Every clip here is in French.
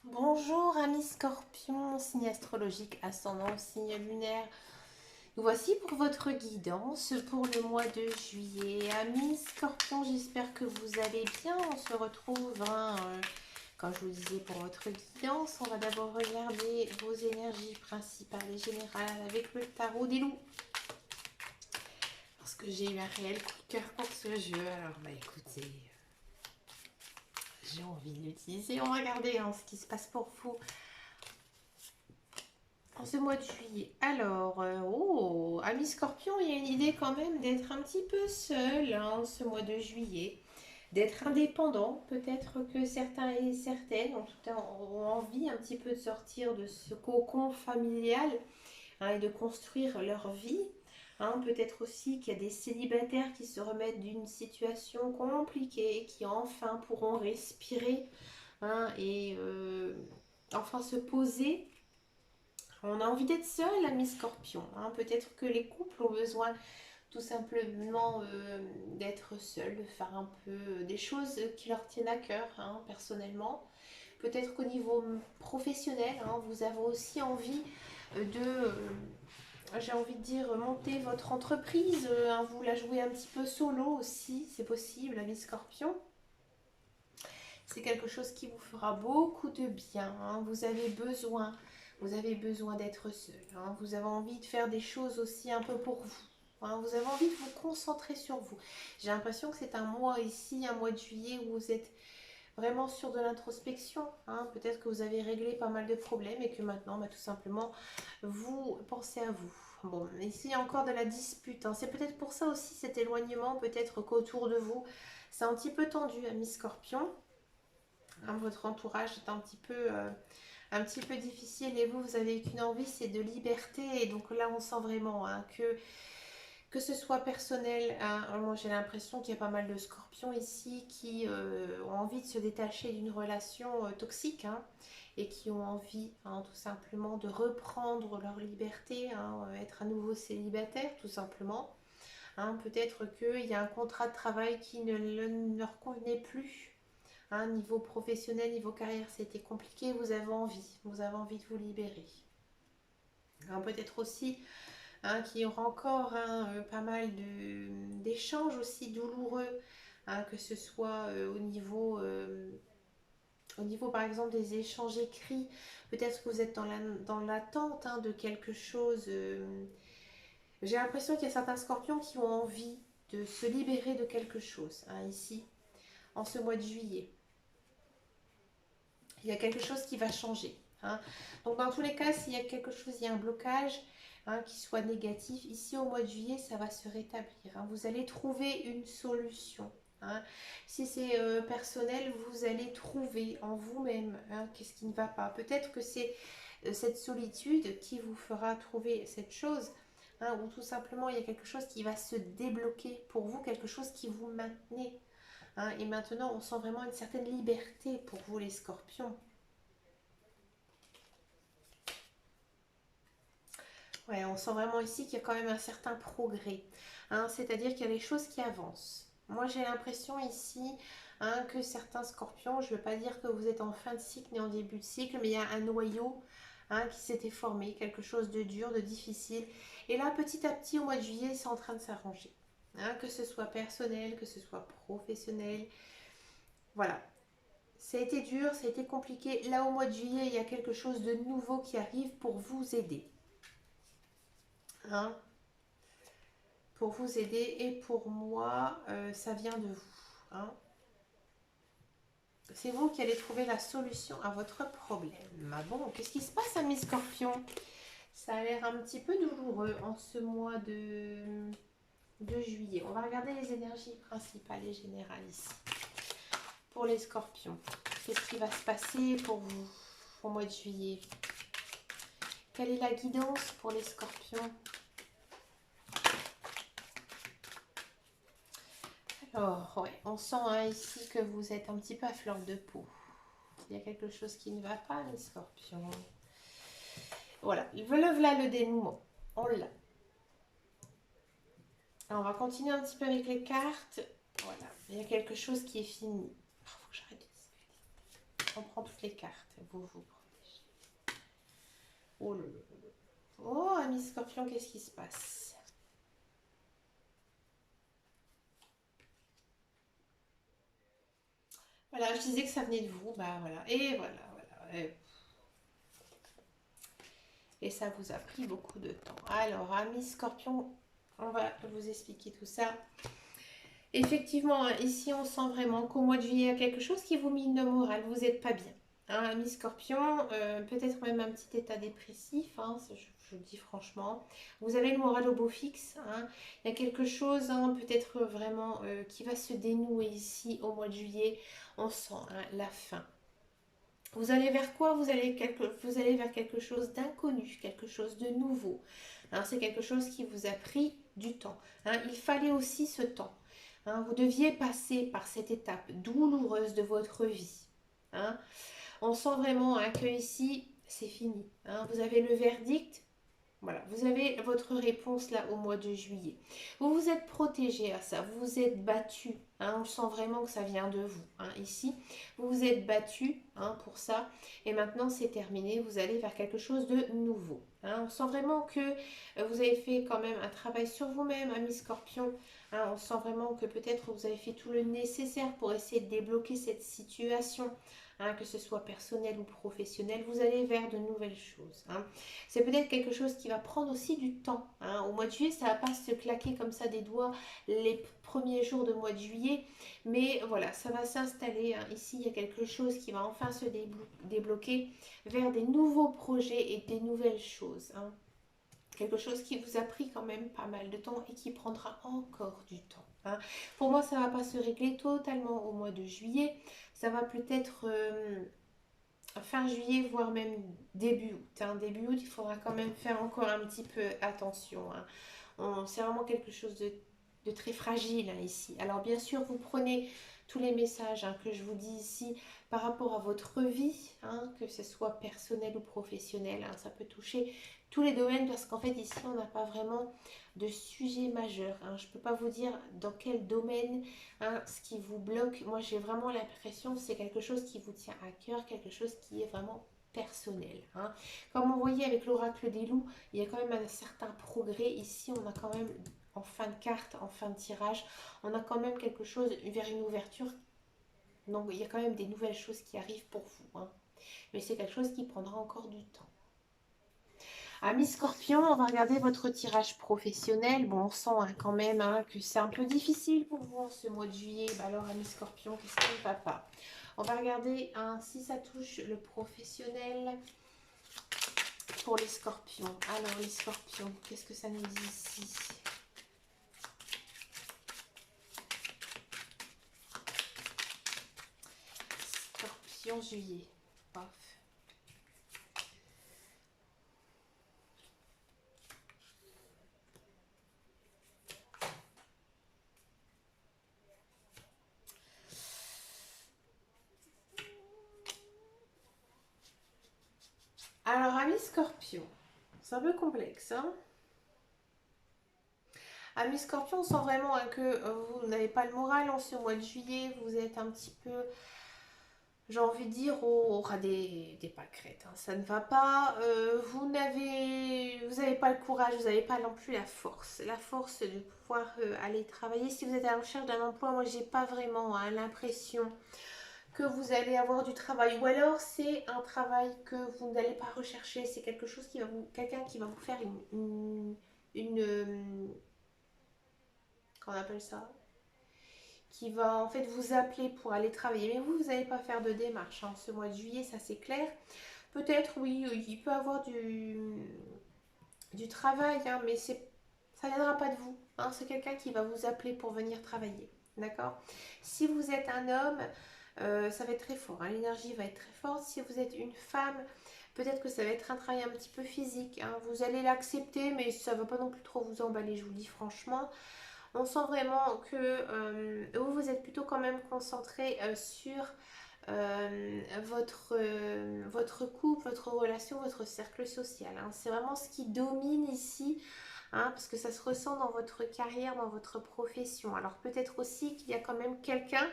Bonjour amis scorpions, signe astrologique, ascendant, signe lunaire. Nous voici pour votre guidance pour le mois de juillet. Amis scorpions, j'espère que vous allez bien. On se retrouve, comme je vous disais, pour votre guidance. On va d'abord regarder vos énergies principales et générales avec le tarot des loups. Parce que j'ai eu un réel coup de cœur pour ce jeu. Alors, bah écoutez, j'ai envie de l'utiliser. On va regarder ce qui se passe pour vous en ce mois de juillet. Alors, ami Scorpion, il y a une idée quand même d'être un petit peu seul ce mois de juillet, d'être indépendant. Peut-être que certains et certaines, en tout cas, ont envie un petit peu de sortir de ce cocon familial et de construire leur vie. Peut-être aussi qu'il y a des célibataires qui se remettent d'une situation compliquée, qui enfin pourront respirer et enfin se poser. On a envie d'être seul, ami Scorpion. Peut-être que les couples ont besoin tout simplement d'être seuls, de faire un peu des choses qui leur tiennent à cœur, personnellement. Peut-être qu'au niveau professionnel, vous avez aussi envie j'ai envie de dire, monter votre entreprise. Vous la jouez un petit peu solo aussi, c'est possible, ami Scorpion. C'est quelque chose qui vous fera beaucoup de bien. Vous avez besoin d'être seul. Vous avez envie de faire des choses aussi un peu pour vous. Vous avez envie de vous concentrer sur vous. J'ai l'impression que c'est un mois ici, un mois de juillet où vous êtes vraiment sur de l'introspection. Peut-être que vous avez réglé pas mal de problèmes et que maintenant, tout simplement, vous pensez à vous. Bon, ici, il y a encore de la dispute. C'est peut-être pour ça aussi cet éloignement, peut-être qu'autour de vous, c'est un petit peu tendu, ami Scorpion. Votre entourage est un petit peu difficile et vous avez qu'une envie, c'est de liberté. Et donc là, on sent vraiment que ce soit personnel. Moi, j'ai l'impression qu'il y a pas mal de scorpions ici qui ont envie de se détacher d'une relation toxique et qui ont envie tout simplement de reprendre leur liberté, être à nouveau célibataire tout simplement. Peut-être qu'il y a un contrat de travail qui ne leur convenait plus. Niveau professionnel, niveau carrière, c'était compliqué. Vous avez envie de vous libérer. Peut-être aussi qu'il y aura encore pas mal d'échanges aussi douloureux, que ce soit au niveau par exemple des échanges écrits. Peut-être que vous êtes dans l'attente de quelque chose. J'ai l'impression qu'il y a certains scorpions qui ont envie de se libérer de quelque chose ici en ce mois de juillet. Il y a quelque chose qui va changer. Donc dans tous les cas, s'il y a quelque chose, il y a un blocage qui soit négatif, ici au mois de juillet, ça va se rétablir. Vous allez trouver une solution. Si c'est personnel, vous allez trouver en vous-même qu'est-ce qui ne va pas. Peut-être que c'est cette solitude qui vous fera trouver cette chose, ou tout simplement il y a quelque chose qui va se débloquer pour vous, quelque chose qui vous maintenait. Et maintenant, on sent vraiment une certaine liberté pour vous, les scorpions. Ouais, on sent vraiment ici qu'il y a quand même un certain progrès. C'est-à-dire qu'il y a des choses qui avancent. Moi, j'ai l'impression ici que certains scorpions, je ne veux pas dire que vous êtes en fin de cycle ni en début de cycle, mais il y a un noyau qui s'était formé, quelque chose de dur, de difficile. Et là, petit à petit, au mois de juillet, c'est en train de s'arranger. Que ce soit personnel, que ce soit professionnel. Voilà, ça a été dur, ça a été compliqué. Là, au mois de juillet, il y a quelque chose de nouveau qui arrive pour vous aider. Hein, pour vous aider et pour moi, ça vient de vous. C'est vous qui allez trouver la solution à votre problème. Bon, qu'est-ce qui se passe, amis scorpions? Ça a l'air un petit peu douloureux en ce mois de juillet. On va regarder les énergies principales et générales ici. Pour les scorpions, qu'est-ce qui va se passer pour vous au mois de juillet? Quelle est la guidance pour les scorpions? Alors, ouais, on sent ici que vous êtes un petit peu à fleur de peau. Il y a quelque chose qui ne va pas, les scorpions. Voilà, là le dénouement. On l'a. Alors, on va continuer un petit peu avec les cartes. Voilà, il y a quelque chose qui est fini. Il faut que j'arrête de discuter. On prend toutes les cartes. Vous vous protégez. Oh là là là là. Oh, ami Scorpion, qu'est-ce qui se passe? Voilà, je disais que ça venait de vous. Bah voilà. Et voilà, voilà. Et ça vous a pris beaucoup de temps. Alors, ami Scorpion, on va vous expliquer tout ça. Effectivement, hein, ici on sent vraiment qu'au mois de juillet, il y a quelque chose qui vous mine le moral, vous n'êtes pas bien. Hein, ami Scorpion, peut-être même un petit état dépressif, hein, je le dis franchement. Vous avez le moral au beau fixe. Hein. Il y a quelque chose, hein, peut-être vraiment, qui va se dénouer ici au mois de juillet. On sent hein, la fin. Vous allez vers quoi? Vous allez vers quelque chose d'inconnu, quelque chose de nouveau. Hein, c'est quelque chose qui vous a pris du temps. Hein. Il fallait aussi ce temps. Hein. Vous deviez passer par cette étape douloureuse de votre vie. Hein. On sent vraiment hein, que ici, c'est fini. Hein. Vous avez le verdict. Voilà, vous avez votre réponse là au mois de juillet. Vous vous êtes protégé à ça, vous vous êtes battu. Hein, on sent vraiment que ça vient de vous. Hein, ici, vous vous êtes battu hein, pour ça. Et maintenant, c'est terminé. Vous allez vers quelque chose de nouveau. Hein, on sent vraiment que vous avez fait quand même un travail sur vous-même, ami Scorpion. Hein, on sent vraiment que peut-être vous avez fait tout le nécessaire pour essayer de débloquer cette situation. Hein, que ce soit personnel ou professionnel, vous allez vers de nouvelles choses. Hein. C'est peut-être quelque chose qui va prendre aussi du temps. Hein. Au mois de juillet, ça ne va pas se claquer comme ça des doigts les premiers jours de mois de juillet. Mais voilà, ça va s'installer. Hein. Ici, il y a quelque chose qui va enfin se débloquer vers des nouveaux projets et des nouvelles choses. Hein. Quelque chose qui vous a pris quand même pas mal de temps et qui prendra encore du temps. Hein. Pour moi, ça ne va pas se régler totalement au mois de juillet. Ça va peut-être fin juillet, voire même début août. Hein. Début août, il faudra quand même faire encore un petit peu attention. Hein. C'est vraiment quelque chose de très fragile hein, ici. Alors bien sûr, vous prenez tous les messages hein, que je vous dis ici par rapport à votre vie, hein, que ce soit personnel ou professionnel. Hein, ça peut toucher tous les domaines parce qu'en fait ici, on n'a pas vraiment de sujet majeur. Hein. Je ne peux pas vous dire dans quel domaine hein, ce qui vous bloque. Moi, j'ai vraiment l'impression que c'est quelque chose qui vous tient à cœur, quelque chose qui est vraiment personnel. Hein. Comme on voyait avec l'oracle des loups, il y a quand même un certain progrès. Ici, on a quand même en fin de carte, en fin de tirage, on a quand même quelque chose vers une ouverture. Donc, il y a quand même des nouvelles choses qui arrivent pour vous. Hein. Mais c'est quelque chose qui prendra encore du temps. Ami Scorpion, on va regarder votre tirage professionnel. Bon, on sent hein, quand même hein, que c'est un peu difficile pour vous en ce mois de juillet. Bah alors, ami Scorpion, qu'est-ce qui ne va pas? On va regarder hein, si ça touche le professionnel pour les scorpions. Alors, les scorpions, qu'est-ce que ça nous dit ici? Scorpion, juillet. Paf. Alors, ami Scorpion, c'est un peu complexe, hein? Ami Scorpion, on sent vraiment hein, que vous n'avez pas le moral en ce mois de juillet. Vous êtes un petit peu, j'ai envie de dire, au ras des pâquerettes. Hein. Ça ne va pas. Vous n'avez pas le courage, vous n'avez pas non plus la force. La force de pouvoir aller travailler. Si vous êtes à la recherche d'un emploi, moi, j'ai pas vraiment hein, l'impression que vous allez avoir du travail. Ou alors, c'est un travail que vous n'allez pas rechercher. C'est quelque chose qui va vous, quelqu'un qui va vous faire qu'on appelle ça, qui va en fait vous appeler pour aller travailler. Mais vous n'allez pas faire de démarche. Hein. Ce mois de juillet, ça c'est clair. Peut-être, oui, il peut avoir du travail, hein, mais ça ne viendra pas de vous. Hein. C'est quelqu'un qui va vous appeler pour venir travailler. D'accord? Si vous êtes un homme, ça va être très fort. Hein. L'énergie va être très forte. Si vous êtes une femme, peut-être que ça va être un travail un petit peu physique. Hein. Vous allez l'accepter, mais ça ne va pas non plus trop vous emballer, je vous le dis franchement. On sent vraiment que vous êtes plutôt quand même concentré sur votre couple, votre relation, votre cercle social. Hein. C'est vraiment ce qui domine ici, hein, parce que ça se ressent dans votre carrière, dans votre profession. Alors peut-être aussi qu'il y a quand même quelqu'un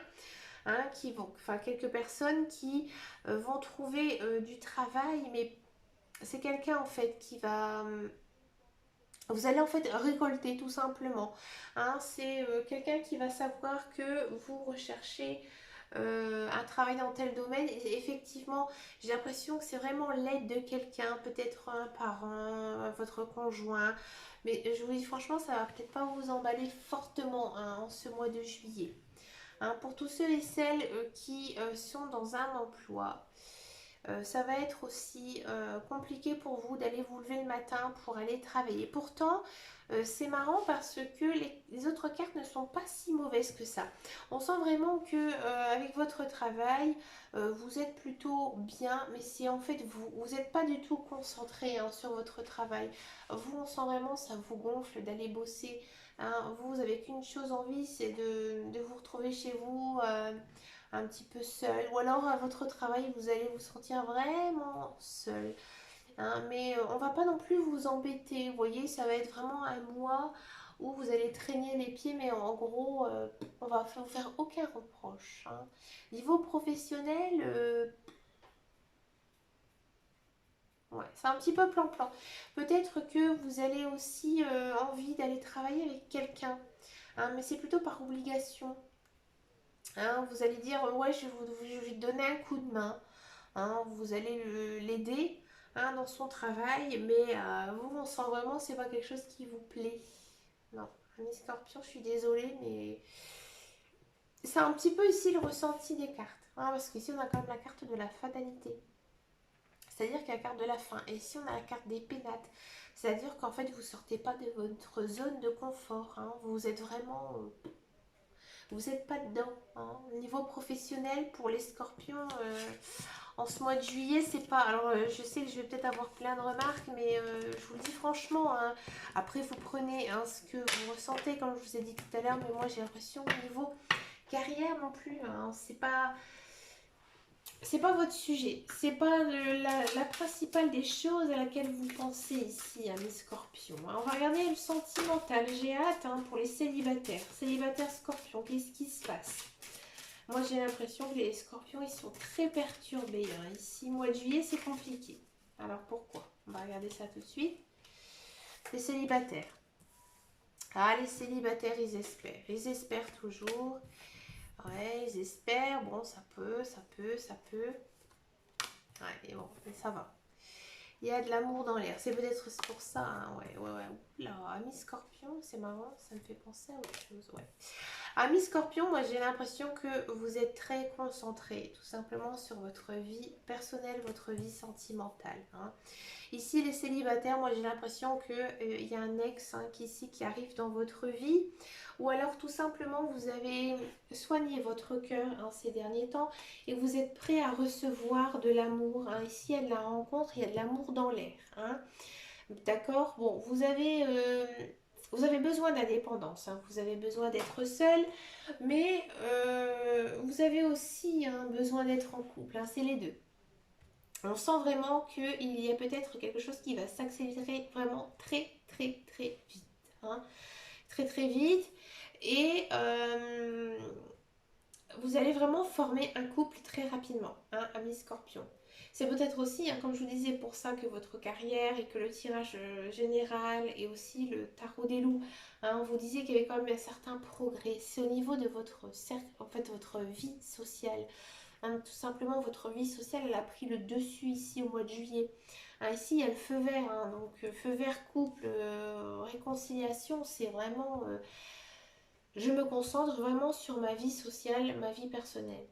hein, qui vont, enfin quelques personnes qui vont trouver du travail, mais c'est quelqu'un en fait qui va... vous allez en fait récolter tout simplement. Hein, c'est quelqu'un qui va savoir que vous recherchez un travail dans tel domaine. Et effectivement, j'ai l'impression que c'est vraiment l'aide de quelqu'un, peut-être un parent, votre conjoint. Mais je vous dis franchement, ça va peut-être pas vous emballer fortement hein, en ce mois de juillet. Hein, pour tous ceux et celles qui sont dans un emploi, ça va être aussi compliqué pour vous d'aller vous lever le matin pour aller travailler. Pourtant, c'est marrant parce que les autres cartes ne sont pas si mauvaises que ça. On sent vraiment que avec votre travail, vous êtes plutôt bien, mais si en fait vous n'êtes pas du tout concentré hein, sur votre travail, vous on sent vraiment ça vous gonfle d'aller bosser. Hein. Vous avez qu'une chose envie, c'est de vous retrouver chez vous. Un petit peu seul, ou alors à votre travail vous allez vous sentir vraiment seul. Hein, mais on va pas non plus vous embêter, vous voyez, ça va être vraiment un mois où vous allez traîner les pieds, mais en gros, on va vous faire aucun reproche. Hein. Niveau professionnel, ouais, c'est un petit peu plan-plan. Peut-être que vous allez aussi envie d'aller travailler avec quelqu'un, hein, mais c'est plutôt par obligation. Hein, vous allez dire, ouais, je vais te donner un coup de main. Hein, vous allez l'aider hein, dans son travail, mais vous, on sent vraiment c'est pas quelque chose qui vous plaît. Non, mes scorpions, je suis désolée, mais c'est un petit peu ici le ressenti des cartes. Hein, parce qu'ici, on a quand même la carte de la fatalité. C'est-à-dire qu'il y a la carte de la fin. Et ici, on a la carte des pénates. C'est-à-dire qu'en fait, vous sortez pas de votre zone de confort. Hein, vous êtes vraiment... vous n'êtes pas dedans. Hein. Au niveau professionnel, pour les scorpions, en ce mois de juillet, c'est pas... Alors, je sais que je vais peut-être avoir plein de remarques, mais je vous le dis franchement, hein, après, vous prenez hein, ce que vous ressentez, comme je vous ai dit tout à l'heure, mais moi, j'ai l'impression au niveau carrière non plus, hein, c'est pas votre sujet, c'est pas la principale des choses à laquelle vous pensez ici, mes scorpions. Hein. On va regarder le sentimental, j'ai hâte hein, pour les célibataires. Célibataires scorpions, qu'est-ce qui se passe? Moi j'ai l'impression que les scorpions ils sont très perturbés. Hein. Ici, mois de juillet, c'est compliqué. Alors pourquoi? On va regarder ça tout de suite. Les célibataires. Ah, les célibataires, ils espèrent. Ils espèrent toujours. Ouais, ils espèrent. Bon, ça peut, ça peut, ça peut. Ouais, mais bon, mais ça va. Il y a de l'amour dans l'air. C'est peut-être pour ça. Hein. Ouais, ouais, ouais. Oula, ami scorpion, c'est marrant. Ça me fait penser à autre chose. Ouais. Ami Scorpion, moi j'ai l'impression que vous êtes très concentré tout simplement sur votre vie personnelle, votre vie sentimentale. Hein. Ici les célibataires, moi j'ai l'impression qu'il y a un ex hein, qui arrive dans votre vie ou alors tout simplement vous avez soigné votre cœur hein, ces derniers temps et vous êtes prêt à recevoir de l'amour. Hein. Ici il y a de la rencontre, il y a de l'amour dans l'air. Hein. D'accord. Bon, vous avez besoin d'indépendance, hein. Vous avez besoin d'être seul, mais vous avez aussi un besoin d'être en couple. Hein. C'est les deux. On sent vraiment qu'il y a peut-être quelque chose qui va s'accélérer vraiment très très très vite. Hein. Très très vite. Et vous allez vraiment former un couple très rapidement, hein, ami Scorpion. C'est peut-être aussi, hein, comme je vous disais, pour ça que votre carrière et que le tirage général et aussi le tarot des loups, hein, vous disiez qu'il y avait quand même un certain progrès. C'est au niveau de votre cercle, en fait, votre vie sociale. Hein, tout simplement, votre vie sociale, elle a pris le dessus ici au mois de juillet. Hein, ici, il y a le feu vert, hein, donc feu vert couple, réconciliation, c'est vraiment... je me concentre vraiment sur ma vie sociale, ma vie personnelle.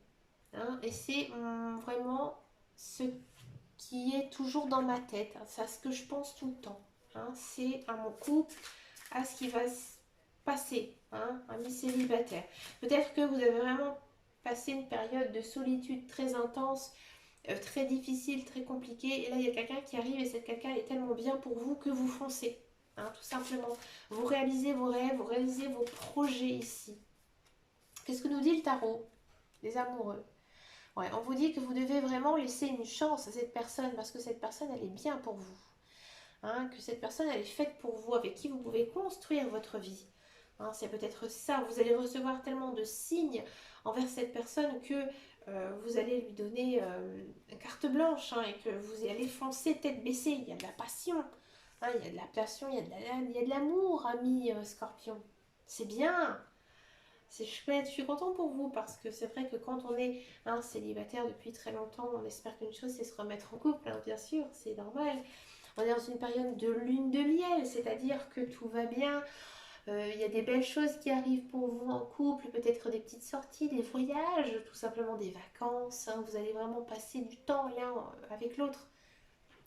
Hein, et c'est vraiment ce qui est toujours dans ma tête. Hein, c'est à ce que je pense tout le temps. Hein, c'est à mon couple, à ce qui va se passer, hein, à mes célibataires. Peut-être que vous avez vraiment passé une période de solitude très intense, très difficile, très compliquée. Et là, il y a quelqu'un qui arrive et cette quelqu'un est tellement bien pour vous que vous foncez. Hein, tout simplement. Vous réalisez vos rêves, vous réalisez vos projets ici. Qu'est-ce que nous dit le tarot? Les amoureux. Ouais, on vous dit que vous devez vraiment laisser une chance à cette personne parce que cette personne, elle est bien pour vous. Hein, que cette personne, elle est faite pour vous, avec qui vous pouvez construire votre vie. Hein, c'est peut-être ça, vous allez recevoir tellement de signes envers cette personne que vous allez lui donner une carte blanche hein, et que vous allez foncer tête baissée. Il y a de la passion, hein, il y a de la passion, il y a de l'amour, ami Scorpion. C'est bien, c'est chouette. Je suis contente pour vous parce que c'est vrai que quand on est célibataire depuis très longtemps, on espère qu'une chose c'est se remettre en couple, hein, bien sûr, c'est normal. On est dans une période de lune de miel, c'est-à-dire que tout va bien. Il y a des belles choses qui arrivent pour vous en couple, peut-être des petites sorties, des voyages, tout simplement des vacances. Hein. Vous allez vraiment passer du temps l'un avec l'autre.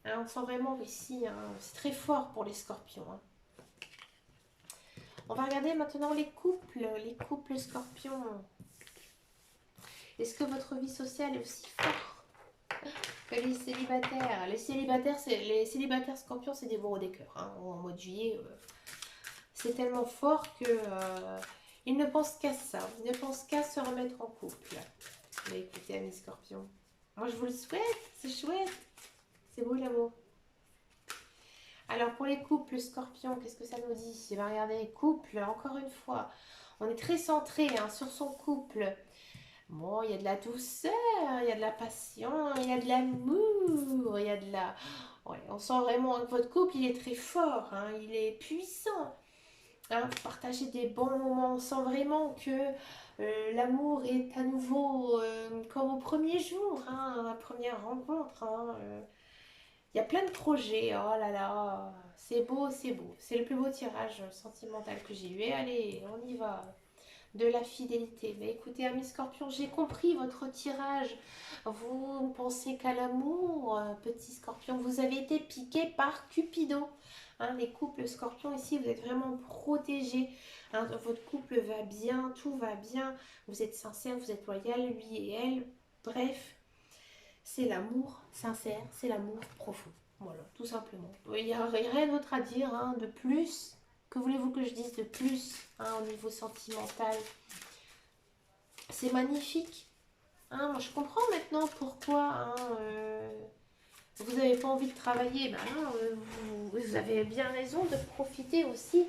Hein, on sent vraiment ici, hein, c'est très fort pour les scorpions. Hein. On va regarder maintenant les couples scorpions. Est-ce que votre vie sociale est aussi forte que les célibataires? Les célibataires scorpions, c'est des bourreaux des cœurs. Hein. En mois de juillet, c'est tellement fort que ils ne pensent qu'à ça. Ils ne pensent qu'à se remettre en couple. Mais écoutez, amis scorpions, moi je vous le souhaite, c'est chouette. C'est beau l'amour. Alors pour les couples scorpions, qu'est-ce que ça nous dit? Eh bien, regardez, couple, encore une fois, on est très centré hein, sur son couple. Bon, il y a de la douceur, il y a de la passion, il y a de l'amour, il y a de la... Ouais, on sent vraiment que votre couple, il est très fort, hein, il est puissant. Hein, vous partagez des bons moments, on sent vraiment que l'amour est à nouveau comme au premier jour, hein, la première rencontre. Hein, il y a plein de projets, oh là là, c'est beau, c'est beau. C'est le plus beau tirage sentimental que j'ai eu. Et allez, on y va. De la fidélité. Mais écoutez, amis scorpions, j'ai compris votre tirage. Vous ne pensez qu'à l'amour, petit scorpion. Vous avez été piqué par Cupidon. Hein, les couples scorpions ici, vous êtes vraiment protégés. Hein, votre couple va bien, tout va bien. Vous êtes sincère, vous êtes loyal, lui et elle. Bref, c'est l'amour sincère, c'est l'amour profond. Voilà, tout simplement. Il n'y a rien d'autre à dire, hein, de plus. Que voulez-vous que je dise de plus hein, au niveau sentimental? C'est magnifique. Hein, moi, je comprends maintenant pourquoi hein, vous n'avez pas envie de travailler. Ben, non, vous avez bien raison de profiter aussi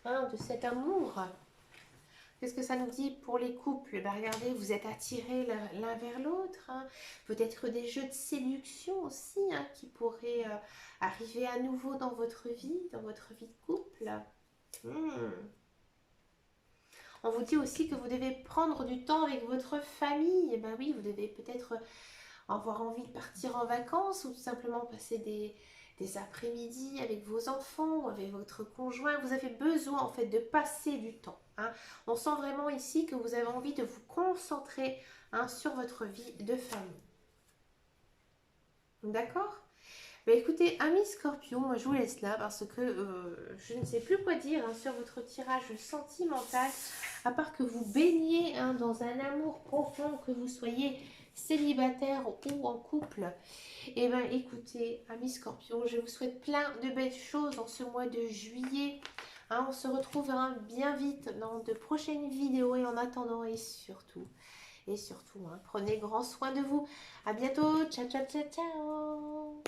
hein, de cet amour. Qu'est-ce que ça nous dit pour les couples? Ben, regardez, vous êtes attirés l'un vers l'autre. Hein. Peut-être des jeux de séduction aussi hein, qui pourraient arriver à nouveau dans votre vie de couple. On vous dit aussi que vous devez prendre du temps avec votre famille. Et ben oui, vous devez peut-être avoir envie de partir en vacances ou tout simplement passer des après-midi avec vos enfants ou avec votre conjoint. Vous avez besoin en fait de passer du temps. Hein. On sent vraiment ici que vous avez envie de vous concentrer hein, sur votre vie de famille. D'accord? Bah écoutez, amis scorpion, moi je vous laisse là parce que je ne sais plus quoi dire hein, sur votre tirage sentimental, à part que vous baignez hein, dans un amour profond, que vous soyez célibataire ou en couple. Et bien écoutez, amis scorpion, je vous souhaite plein de belles choses dans ce mois de juillet. Hein, on se retrouvera bien vite dans de prochaines vidéos et en attendant et surtout, hein, prenez grand soin de vous. À bientôt, ciao ciao ciao ciao.